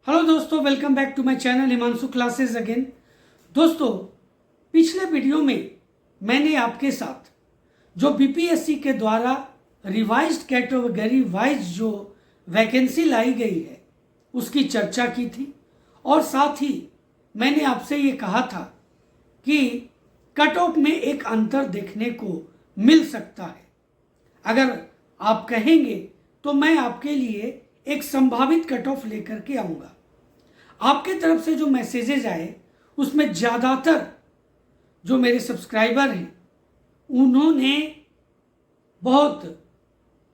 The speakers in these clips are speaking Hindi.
हेलो दोस्तों, welcome back to my channel Himanshu classes again. दोस्तों, पिछले वीडियो में मैंने आपके साथ जो बीपीएससी के द्वारा रिवाइज्ड कैटेगरी वाइज जो वैकेंसी लाई गई है उसकी चर्चा की थी और साथ ही मैंने आपसे ये कहा था कि कट ऑफ में एक अंतर देखने को मिल सकता है। अगर आप कहेंगे तो मैं आपके लिए एक संभावित कट ऑफ लेकर के आऊँगा। आपके तरफ से जो मैसेजेज आए उसमें ज़्यादातर जो मेरे सब्सक्राइबर हैं उन्होंने बहुत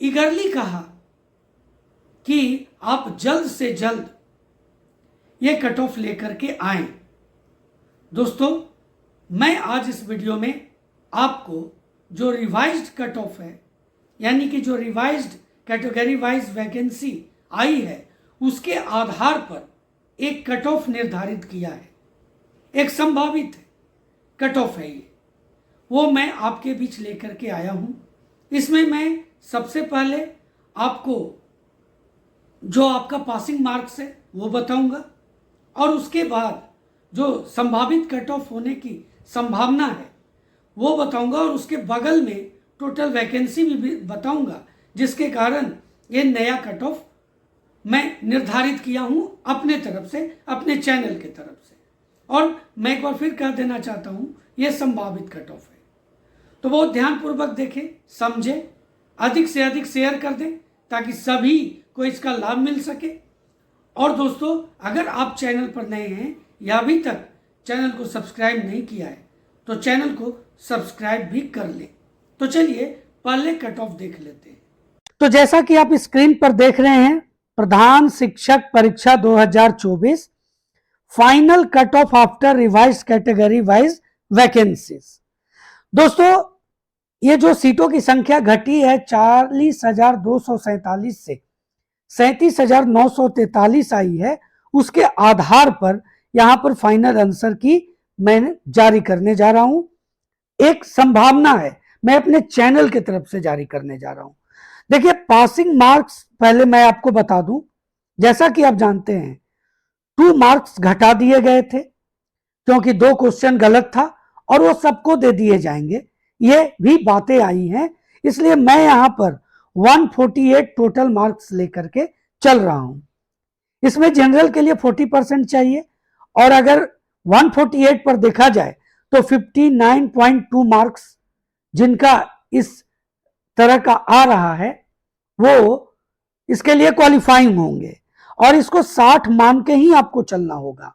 ईगरली कहा कि आप जल्द से जल्द ये कट ऑफ लेकर के आएं। दोस्तों, मैं आज इस वीडियो में आपको जो रिवाइज्ड कट ऑफ है, यानी कि जो रिवाइज्ड कैटेगरी वाइज वैकेंसी आई है, उसके आधार पर एक कट ऑफ निर्धारित किया है। एक संभावित कट ऑफ है ये, वो मैं आपके बीच लेकर के आया हूं। इसमें मैं सबसे पहले आपको जो आपका पासिंग मार्क्स है वो बताऊंगा और उसके बाद जो संभावित कट ऑफ होने की संभावना है वो बताऊंगा और उसके बगल में टोटल वैकेंसी भी बताऊंगा, जिसके कारण ये नया कट ऑफ मैं निर्धारित किया हूं अपने तरफ से, अपने चैनल के तरफ से। और मैं एक बार फिर कह देना चाहता हूं, यह संभावित कट ऑफ है, तो बहुत ध्यानपूर्वक देखें, समझें, अधिक से अधिक शेयर कर दें ताकि सभी को इसका लाभ मिल सके। और दोस्तों, अगर आप चैनल पर नए हैं या अभी तक चैनल को सब्सक्राइब नहीं किया है तो चैनल को सब्सक्राइब भी कर लें। तो चलिए पहले कट ऑफ देख लेते हैं। तो जैसा कि आप स्क्रीन पर देख रहे हैं, प्रधान शिक्षक परीक्षा 2024 final cut off after revised category wise vacancies. दोस्तों, ये जो सीटों की संख्या घटी है 40,247 से 37,943 आई है, उसके आधार पर यहां पर फाइनल आंसर की मैं जारी करने जा रहा हूं। एक संभावना है, मैं अपने चैनल की तरफ से जारी करने जा रहा हूं। देखिए, पासिंग मार्क्स पहले मैं आपको बता दूं, जैसा कि आप जानते हैं 2 मार्क्स घटा दिए गए थे क्योंकि 2 क्वेश्चन गलत था और वो सबको दे दिए जाएंगे, ये भी बातें आई हैं। इसलिए मैं यहां पर 148 टोटल मार्क्स लेकर के चल रहा हूं। इसमें जनरल के लिए 40% चाहिए और अगर 148 पर देखा जाए तो 59.2 मार्क्स जिनका इस तरह का आ रहा है वो इसके लिए क्वालिफाइंग होंगे और इसको 60 मान के ही आपको चलना होगा।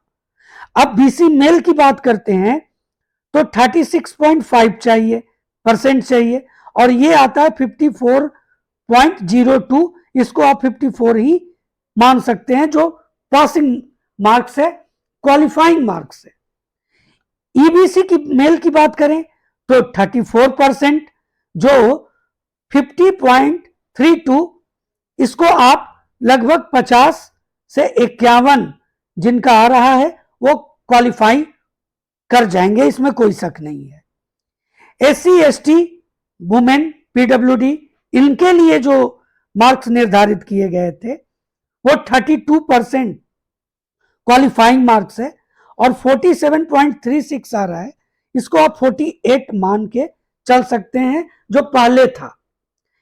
अब बीसी मेल की बात करते हैं तो 36.5 चाहिए, परसेंट चाहिए और ये आता है 54.02। इसको आप 54 ही मान सकते हैं जो पासिंग मार्क्स है, क्वालिफाइंग मार्क्स है। ईबीसी की मेल की बात करें तो 34% जो 50.32, इसको आप लगभग 50 से 51 जिनका आ रहा है वो क्वालिफाई कर जाएंगे, इसमें कोई शक नहीं है। एससी एसटी वुमेन पीडब्ल्यूडी, इनके लिए जो मार्क्स निर्धारित किए गए थे वो 32% क्वालिफाइंग मार्क्स है और 47.36 आ रहा है, इसको आप 48 मान के चल सकते हैं जो पहले था,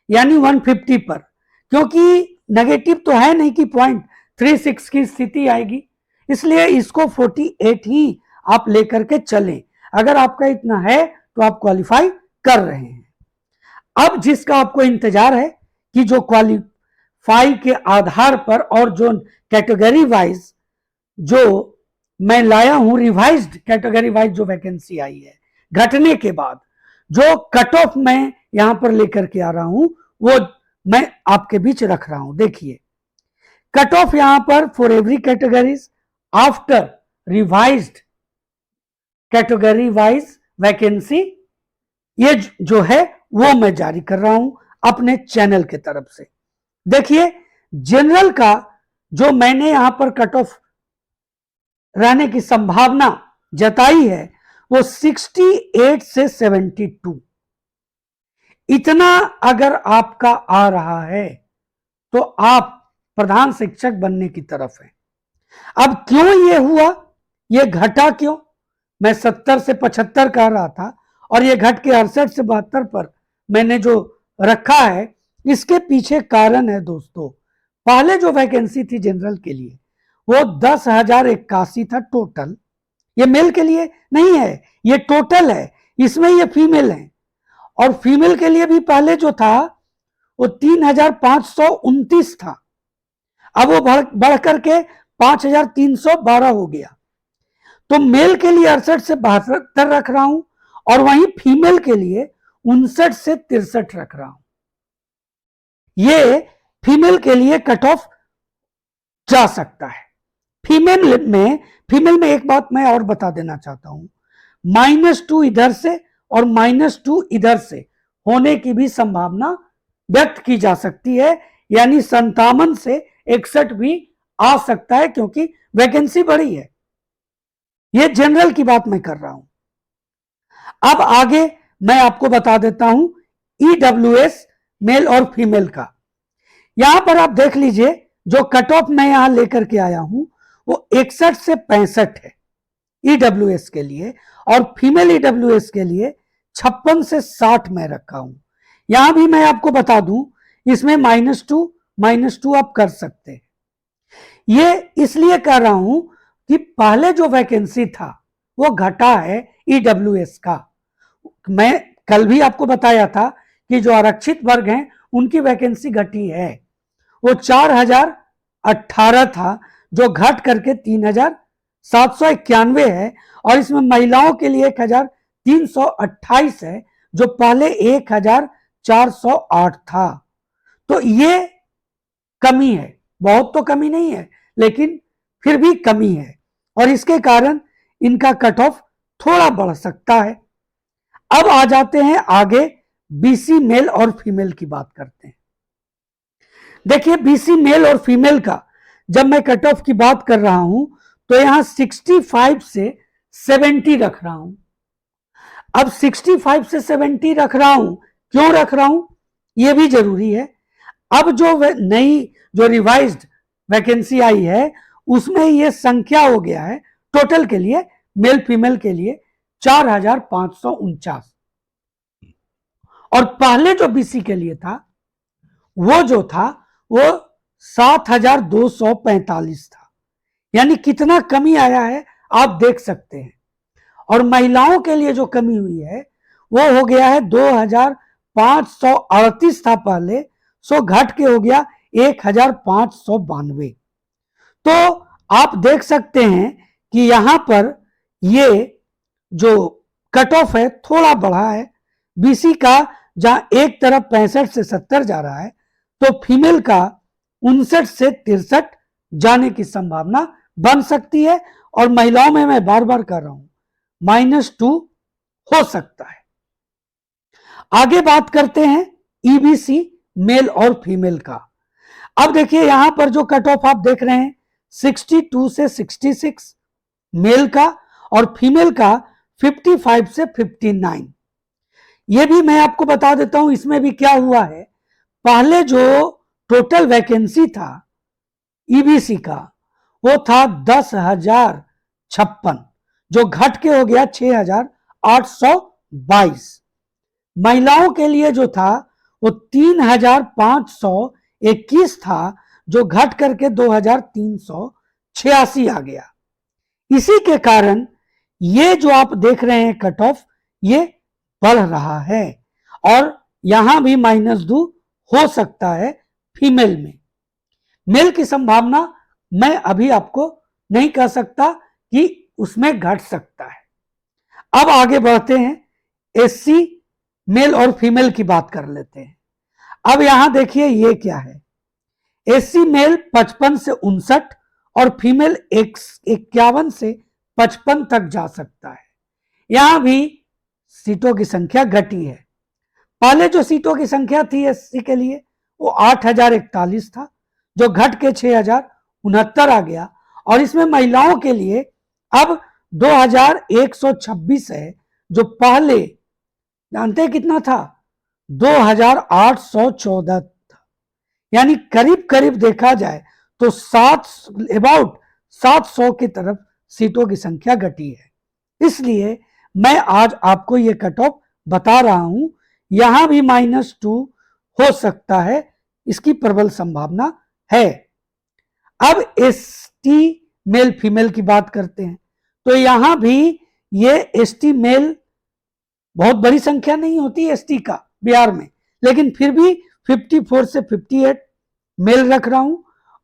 यानी 150 पर, क्योंकि नेगेटिव तो है नहीं कि 0.36 की स्थिति आएगी, इसलिए इसको 48 ही आप लेकर के चलें। अगर आपका इतना है तो आप क्वालिफाई कर रहे हैं। अब जिसका आपको इंतजार है कि जो क्वालिफाई के आधार पर और जो कैटेगरी वाइज जो मैं लाया हूं, रिवाइज्ड कैटेगरी वाइज जो वैकेंसी आई है घटने के बाद, जो कट ऑफ मैं यहां पर लेकर के आ रहा हूं वो मैं आपके बीच रख रहा हूं। देखिए, कट ऑफ यहां पर for every categories after revised category wise vacancy, ये जो है वो मैं जारी कर रहा हूं अपने चैनल के तरफ से। देखिए, जनरल का जो मैंने यहां पर कट ऑफ रहने की संभावना जताई है वो 68 से 72, इतना अगर आपका आ रहा है तो आप प्रधान शिक्षक बनने की तरफ हैं। अब क्यों ये हुआ, ये घटा क्यों? मैं 70 से 75 कह रहा था और ये घट के 68 से 72 पर मैंने जो रखा है, इसके पीछे कारण है दोस्तों। पहले जो वैकेंसी थी जनरल के लिए वो 10,081 था टोटल। ये मेल के लिए नहीं है, ये टोटल है, इसमें ये फीमेल है। और फीमेल के लिए भी पहले जो था वो 3,529 था, अब वो बढ़ करके 5,312 हो गया। तो मेल के लिए 68 से 72 रख रहा हूं और वहीं फीमेल के लिए 59 से 63 रख रहा हूं। ये फीमेल के लिए कट ऑफ जा सकता है। फीमेल में एक बात मैं और बता देना चाहता हूं, -2 इधर से और -2 इधर से होने की भी संभावना व्यक्त की जा सकती है, यानी 57 से 61 भी आ सकता है क्योंकि वैकेंसी बढ़ी है। यह जनरल की बात मैं कर रहा हूं। अब आगे मैं आपको बता देता हूं ईडब्ल्यूएस मेल और फीमेल का। यहां पर आप देख लीजिए जो कट ऑफ मैं यहां लेकर के आया हूं वो 61 से 65 है ईडब्ल्यूएस के लिए, और फीमेल ईडब्ल्यूएस के लिए 56 से 60 में रखा हूं। यहां भी मैं आपको बता दूं इसमें -2 आप कर सकते हैं। ये इसलिए कर रहा हूं कि पहले जो वैकेंसी था वो घटा है ईडब्ल्यूएस का। मैं कल भी आपको बताया था कि जो आरक्षित वर्ग हैं उनकी वैकेंसी घटी है। वो 4,018 था जो घट करके 3,791 है, और इसमें महिलाओं के लिए 1,328 है जो पहले 1,408 था। तो ये कमी है, बहुत तो कमी नहीं है लेकिन फिर भी कमी है, और इसके कारण इनका कट ऑफ थोड़ा बढ़ सकता है। अब आ जाते हैं आगे, बीसी मेल और फीमेल की बात करते हैं। देखिए बीसी मेल और फीमेल का जब मैं कट ऑफ की बात कर रहा हूं तो यहां 65 से 70 रख रहा हूं। अब 65 से 70 रख रहा हूं, क्यों रख रहा हूं यह भी जरूरी है। अब जो नई जो रिवाइज्ड वैकेंसी आई है उसमें यह संख्या हो गया है टोटल के लिए, मेल फीमेल के लिए 4,549, और पहले जो बीसी के लिए था वो जो था वो 7,245 था। यानी कितना कमी आया है आप देख सकते हैं। और महिलाओं के लिए जो कमी हुई है वो हो गया है 2,538 था पहले, सो घट के हो गया 1,592। तो आप देख सकते हैं कि यहां पर ये जो कट ऑफ है थोड़ा बढ़ा है बीसी का, जहां एक तरफ 65 से 70 जा रहा है तो फीमेल का 59 से 63 जाने की संभावना बन सकती है। और महिलाओं में मैं बार बार कर रहा हूं -2 हो सकता है। आगे बात करते हैं ईबीसी मेल और फीमेल का। अब देखिए यहां पर जो कट ऑफ आप देख रहे हैं 62 से 66 मेल का, और फीमेल का 55 से 59। यह भी मैं आपको बता देता हूं इसमें भी क्या हुआ है। पहले जो टोटल वैकेंसी था ईबीसी का वो था 10,056 जो घट के हो गया 6,822। महिलाओं के लिए जो था वो 3,521 था जो घट करके 2,386 आ गया। इसी के कारण ये जो आप देख रहे हैं कट ऑफ ये बढ़ रहा है, और यहां भी -2 हो सकता है फीमेल में। मेल की संभावना मैं अभी आपको नहीं कह सकता कि उसमें घट सकता है। अब आगे बढ़ते हैं, एससी मेल और फीमेल की बात कर लेते हैं। अब यहां देखिए ये क्या है, एससी मेल 55 से 59 और फीमेल 51 से 55 तक जा सकता है। यहां भी सीटों की संख्या घटी है। पहले जो सीटों की संख्या थी एससी के लिए वो 8,041 था जो घट के 6,069 आ गया, और इसमें महिलाओं के लिए अब 2,126 है जो पहले जानते हैं कितना था 2,814 था। यानी करीब करीब देखा जाए तो अबाउट 700 की तरफ सीटों की संख्या घटी है। इसलिए मैं आज आपको ये कट ऑफ बता रहा हूं। यहां भी -2 हो सकता है, इसकी प्रबल संभावना है। अब एसटी मेल फीमेल की बात करते हैं, तो यहां भी ये एसटी मेल बहुत बड़ी संख्या नहीं होती एसटी का बिहार में, लेकिन फिर भी 54 से 58 मेल रख रहा हूं।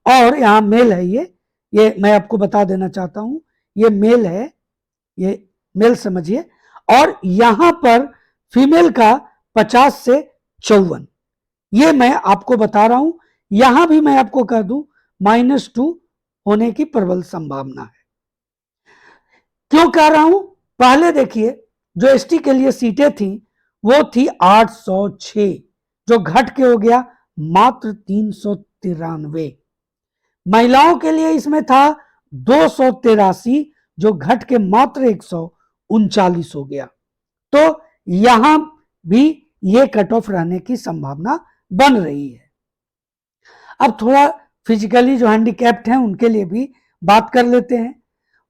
और यहां मेल है, ये मैं आपको बता देना चाहता हूं, ये मेल है, ये मेल समझिए। और यहां पर फीमेल का 50 से 54, ये मैं आपको बता रहा हूं। यहां भी मैं आपको कह दूं -2 होने की प्रबल संभावना है। क्यों कह रहा हूं? पहले देखिए, जो एसटी के लिए सीटें थी वो थी 806, जो घट के हो गया मात्र 393। महिलाओं के लिए इसमें था 283, जो घट के मात्र 139 हो गया। तो यहां भी ये कट ऑफ रहने की संभावना बन रही है। अब थोड़ा फिजिकली जो हैंडीकैप्ड हैं उनके लिए भी बात कर लेते हैं।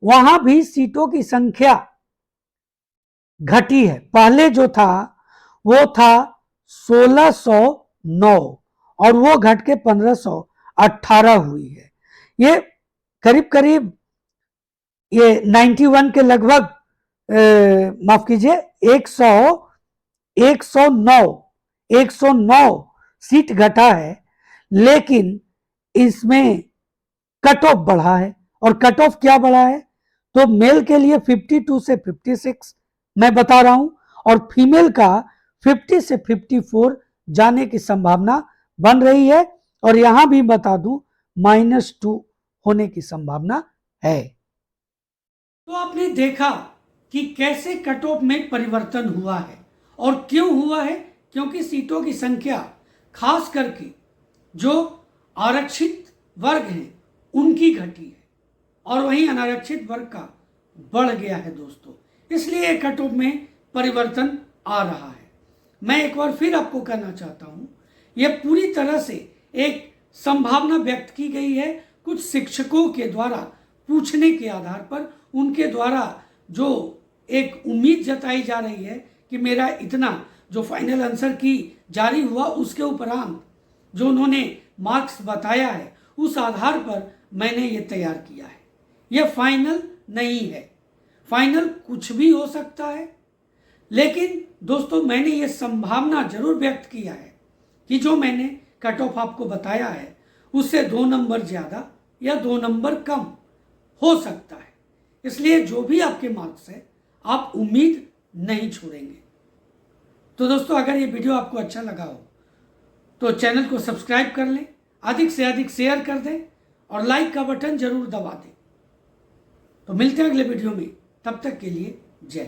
वहां भी सीटों की संख्या घटी है। पहले जो था वो था 1609 और वो घट के 1518 हुई है। ये करीब करीब ये 91 के लगभग, माफ कीजिए, 109 सीट घटा है। लेकिन इसमें कट ऑफ बढ़ा है। और कट ऑफ क्या बढ़ा है? तो मेल के लिए 52 से 56 मैं बता रहा हूं, और फीमेल का 50 से 54 जाने की संभावना बन रही है। और यहां भी बता दूं -2 होने की संभावना है। तो आपने देखा कि कैसे कट ऑफ में परिवर्तन हुआ है और क्यों हुआ है। क्योंकि सीटों की संख्या खास करके जो आरक्षित वर्ग हैं उनकी घटी है और वहीं अनारक्षित वर्ग का बढ़ गया है दोस्तों। इसलिए कट ऑफ में परिवर्तन आ रहा है। मैं एक बार फिर आपको कहना चाहता हूं, यह पूरी तरह से एक संभावना व्यक्त की गई है कुछ शिक्षकों के द्वारा पूछने के आधार पर। उनके द्वारा जो एक उम्मीद जताई जा रही है कि मेरा इतना जो फाइनल आंसर की जारी हुआ उसके उपरांत जो उन्होंने मार्क्स बताया है उस आधार पर मैंने ये तैयार किया है। यह फाइनल नहीं है, फाइनल कुछ भी हो सकता है। लेकिन दोस्तों मैंने ये संभावना जरूर व्यक्त किया है कि जो मैंने कट ऑफ आपको बताया है उससे 2 नंबर ज़्यादा या 2 नंबर कम हो सकता है। इसलिए जो भी आपके मार्क्स है आप उम्मीद नहीं छोड़ेंगे। तो दोस्तों अगर ये वीडियो आपको अच्छा लगा हो तो चैनल को सब्सक्राइब कर लें, अधिक से अधिक शेयर कर दें और लाइक का बटन जरूर दबा दें। तो मिलते हैं अगले वीडियो में, तब तक के लिए जय।